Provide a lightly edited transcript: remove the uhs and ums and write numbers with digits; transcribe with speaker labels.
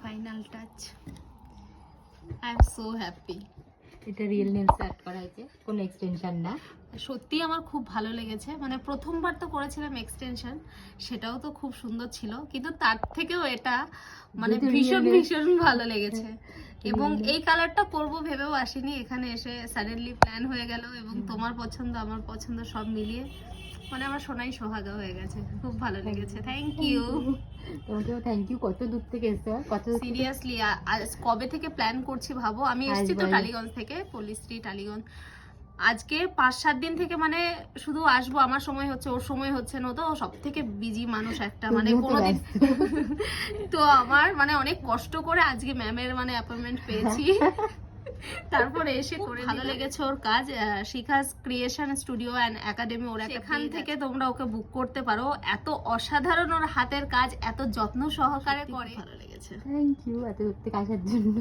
Speaker 1: Final touch. I am so happy.
Speaker 2: এটা real nails art করা হয়েছে, কোনো এক্সটেনশন না।
Speaker 1: সত্যি আমার খুব ভালো লেগেছে, মানে প্রথমবার তো করেছিলাম এক্সটেনশন, সেটাও তো খুব সুন্দর ছিল, কিন্তু তার থেকেও এটা মানে
Speaker 2: যেহেতু
Speaker 1: ভীষণ
Speaker 2: real
Speaker 1: ভীষণ ভালো লেগেছে। এবং
Speaker 2: real
Speaker 1: এই কালারটা করবো ভেবেও আসিনি, এখানে এসে সাডেনলি প্ল্যান হয়ে গেল, এবং তোমার পছন্দ আমার পছন্দ সব মিলিয়ে মানে আমার সোনাই সোহাগা হয়ে গেছে। খুব ভালো লেগেছে, থ্যাংক ইউ।
Speaker 2: তোমাকেও থ্যাংক ইউ, কত দূর থেকে এসছো, কত
Speaker 1: সিরিয়াসলি কবে থেকে প্ল্যান করছি ভাবো। আমি এসেছি তো
Speaker 2: আসবো।
Speaker 1: টালিগঞ্জ থেকে, পল্লীশ্রী টালিগঞ্জ। আজকে 5-7 দিন থেকে মানে শুধু আসবো, আমার সময় হচ্ছে ওর সময় হচ্ছে না, তো সব থেকে বিজি মানুষ একটা, মানে
Speaker 2: তুমিও তো
Speaker 1: কোনোদিন
Speaker 2: ব্যস্ত।
Speaker 1: তো আমার মানে অনেক কষ্ট করে আজকে ম্যামের মানে অ্যাপয়েন্টমেন্ট পেয়েছি, তারপরে এসে করে ভালো লেগেছে ওর কাজ। শিখাস ক্রিয়েশন স্টুডিও অ্যান্ড একাডেমি, ওর এখান থেকে তোমরা ওকে বুক করতে পারো। এত অসাধারণ ওর হাতের কাজ, এত যত্ন সহকারে করে, ভালো লেগেছে।
Speaker 2: থ্যাংক ইউ এত দূর থেকে আসার জন্য।